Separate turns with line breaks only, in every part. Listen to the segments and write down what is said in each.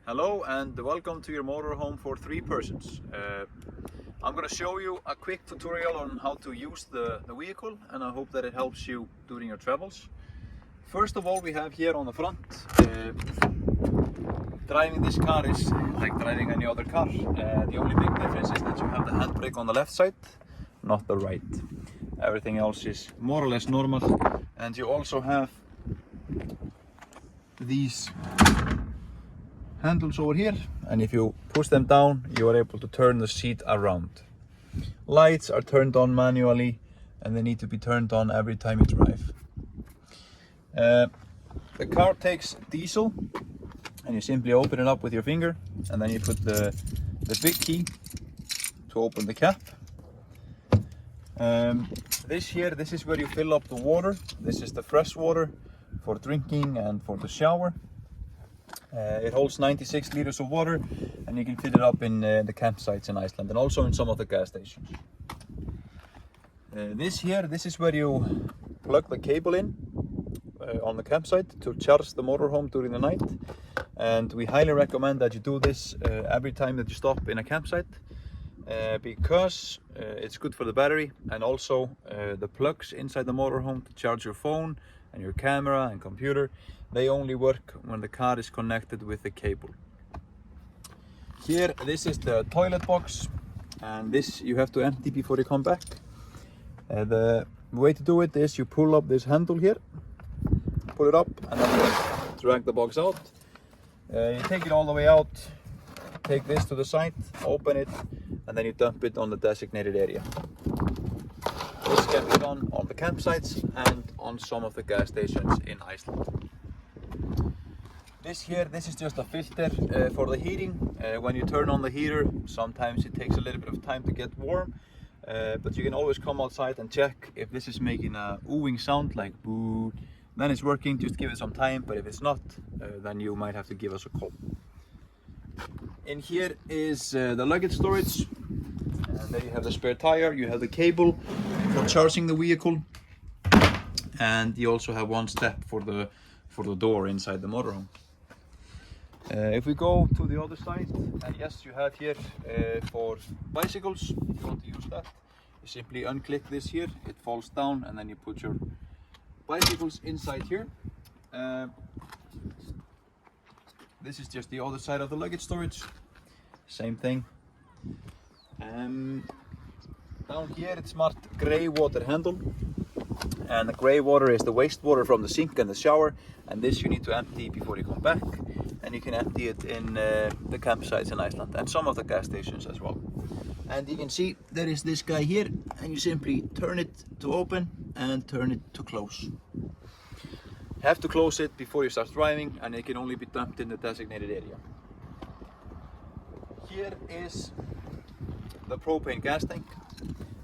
Hello and welcome to your motorhome for 3 persons. I'm going to show you a quick tutorial on how to use the vehicle, and I hope that it helps you during your travels. First of all, we have here on the front, driving this car is like driving any other car. The only big difference is that you have the handbrake on the left side, not the right. Everything else is more or less normal, and you also have these handles over here, and if you push them down you are able to turn the seat around. Lights are turned on manually and they need to be turned on every time you drive. The car takes diesel, and you simply open it up with your finger, and then you put the big key to open the cap. This is where you fill up the water. This is the fresh water for drinking and for the shower. It holds 96 liters of water, and you can fill it up in the campsites in Iceland and also in some of the gas stations. This is where you plug the cable in on the campsite to charge the motorhome during the night, and we highly recommend that you do this every time that you stop in a campsite because it's good for the battery, and also the plugs inside the motorhome to charge your phone and your camera and computer, they only work when the car is connected with the cable. Here, this is the toilet box, and this you have to empty before you come back. The way to do it is you pull up this handle here, pull it up, and then you drag the box out. You take it all the way out, take this to the side, open it, and then you dump it on the designated area. This can be done on the campsites and on some of the gas stations in Iceland. This is just a filter for the heating. When you turn on the heater, sometimes it takes a little bit of time to get warm, but you can always come outside and check if this is making a oohing sound like boo. Then it's working. Just give it some time, but if it's not, then you might have to give us a call. In here is the luggage storage, and there you have the spare tire, you have the cable for charging the vehicle, and you also have one step for the door inside the motorhome. If we go to the other side, yes, you have here for bicycles. If you want to use that, you simply unclick this here, it falls down, and then you put your bicycles inside here. This is just the other side of the luggage storage, same thing. Down here it's marked grey water handle, and the grey water is the wastewater from the sink and the shower, and this you need to empty before you come back, and you can empty it in the campsites in Iceland and some of the gas stations as well. And you can see there is this guy here, and you simply turn it to open and turn it to close. You have to close it before you start driving, and it can only be dumped in the designated area. Here is the propane gas tank,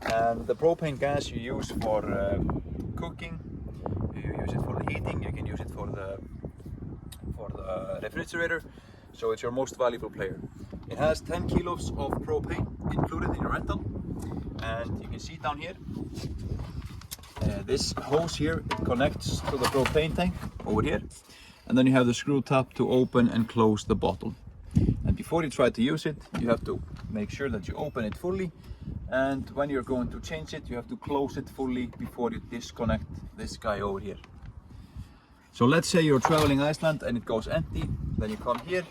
and the propane gas you use for cooking, you use it for the heating, you can use it for the refrigerator, so it's your most valuable player. It has 10 kilos of propane included in your rental, and you can see down here, this hose here, it connects to the propane tank over here, and then you have the screw top to open and close the bottle. And before you try to use it, you have to make sure that you open it fully, and when you're going to change it, you have to close it fully before you disconnect this guy over here. So let's say you're traveling Iceland and it goes empty, then you come here,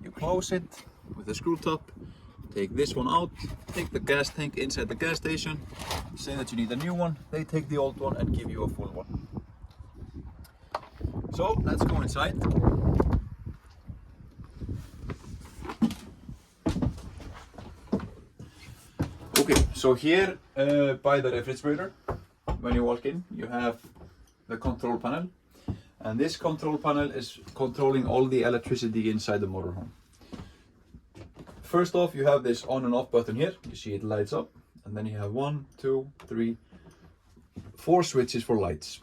you close it with the screw top, take this one out, take the gas tank inside the gas station, say that you need a new one, they take the old one and give you a full one. So let's go inside. Okay, so here by the refrigerator, when you walk in, you have the control panel, and this control panel is controlling all the electricity inside the motorhome. First off, you have this on and off button here. You see it lights up, and then you have 1, 2, 3, 4 switches for lights.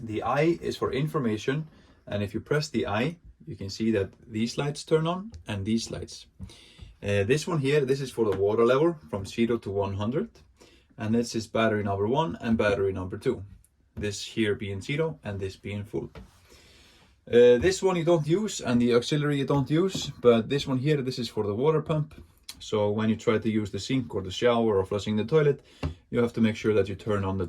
The I is for information, and if you press the I, you can see that these lights turn on and these lights. This one here, this is for the water level from 0 to 100, and this is battery number 1 and battery number 2. This here being 0 and this being full. This one you don't use, and the auxiliary you don't use, but this one here, this is for the water pump. So when you try to use the sink or the shower or flushing the toilet, you have to make sure that you turn on the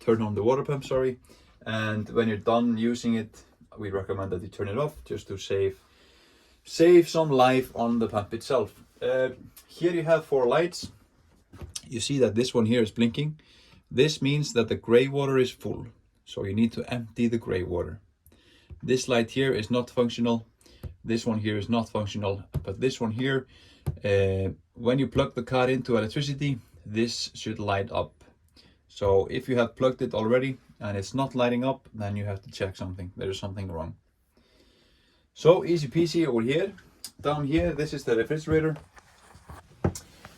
turn on the water pump, sorry. And when you're done using it, we recommend that you turn it off, just to save some life on the pump itself. Here you have 4 lights. You see that this one here is blinking. This means that the gray water is full, so you need to empty the gray water. This light here is not functional. This one here is not functional, but this one here, when you plug the car into electricity, this should light up. So if you have plugged it already and it's not lighting up, then you have to check something. There is something wrong. So easy peasy over here. Down here, this is the refrigerator.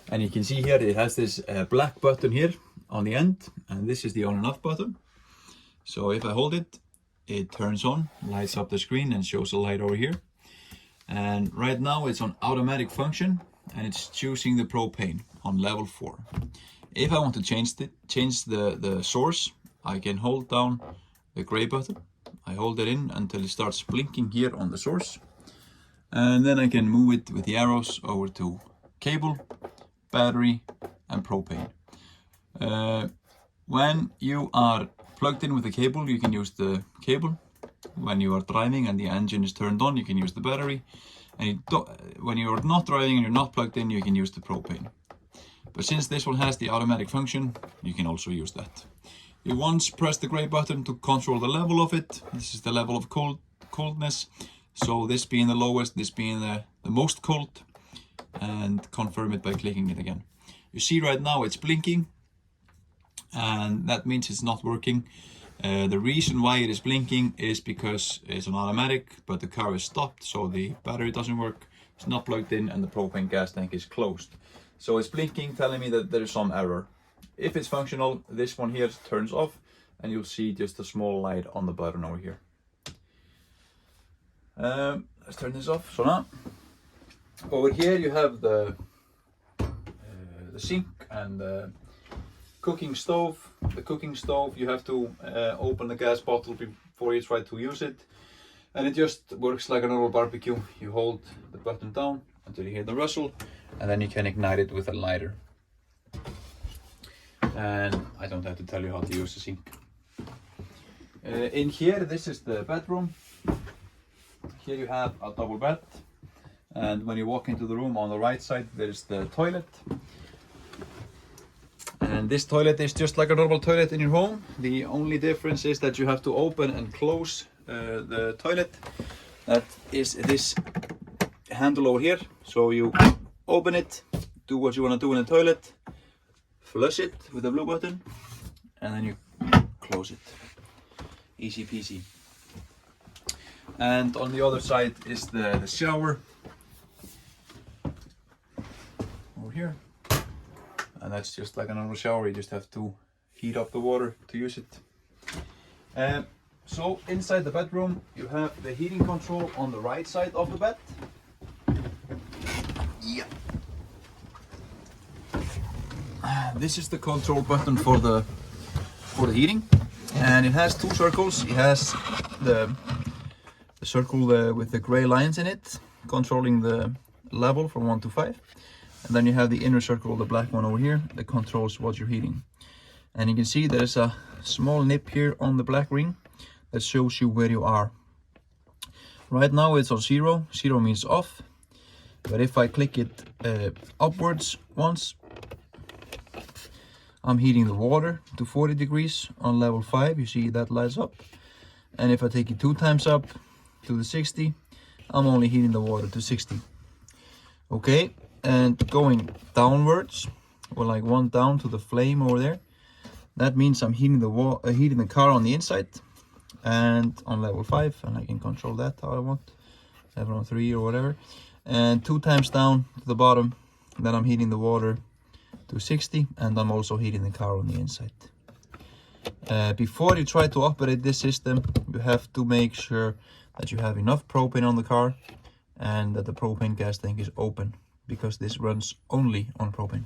And you can see here it has this black button here on the end, and this is the on and off button. So if I hold it, it turns on, lights up the screen and shows a light over here. And right now it's on automatic function, and it's choosing the propane on level 4. If I want to change the source, I can hold down the gray button. I hold it in until it starts blinking here on the source. And then I can move it with the arrows over to cable, battery and propane. When you are plugged in with the cable, you can use the cable. When you are driving and the engine is turned on, you can use the battery. And when you are not driving and you're not plugged in, you can use the propane. But since this one has the automatic function, you can also use that. You once press the gray button to control the level of it. This is the level of coldness. So this being the lowest, this being the most cold, and confirm it by clicking it again. You see right now it's blinking, and that means it's not working. The reason why it is blinking is because it's on automatic, but the car is stopped, so the battery doesn't work, it's not plugged in, and the propane gas tank is closed. So it's blinking, telling me that there is some error. If it's functional, this one here turns off, and you'll see just a small light on the button over here. Let's turn this off. So now, over here you have the sink and the cooking stove. The cooking stove, you have to open the gas bottle before you try to use it, and it just works like a normal barbecue. You hold the button down until you hear the rustle, and then you can ignite it with a lighter. And I don't have to tell you how to use the sink. In here, this is the bedroom. Here you have a double bed, and when you walk into the room, on the right side there's the toilet. And this toilet is just like a normal toilet in your home. The only difference is that you have to open and close the toilet. That is this handle over here. So you open it, do what you want to do in the toilet, flush it with the blue button, and then you close it. Easy peasy. And on the other side is the shower over here. And that's just like a normal shower. You just have to heat up the water to use it. So inside the bedroom, you have the heating control on the right side of the bed. Yeah. This is the control button for the heating, and it has 2 circles. It has the circle with the gray lines in it, controlling the level from 1 to 5. And then you have the inner circle, the black one over here, that controls what you're heating. And you can see there's a small nip here on the black ring that shows you where you are. Right now it's on 0. 0 means off. But if I click it upwards once, I'm heating the water to 40 degrees on level 5. You see that lights up. And if I take it 2 times up to the 60, I'm only heating the water to 60. Okay. And going downwards, or like 1 down to the flame over there, that means I'm heating the car on the inside and on level 5, and I can control that how I want, level 3 or whatever. And 2 times down to the bottom, then I'm heating the water to 60, and I'm also heating the car on the inside. Before you try to operate this system, you have to make sure that you have enough propane on the car and that the propane gas tank is open, because this runs only on propane.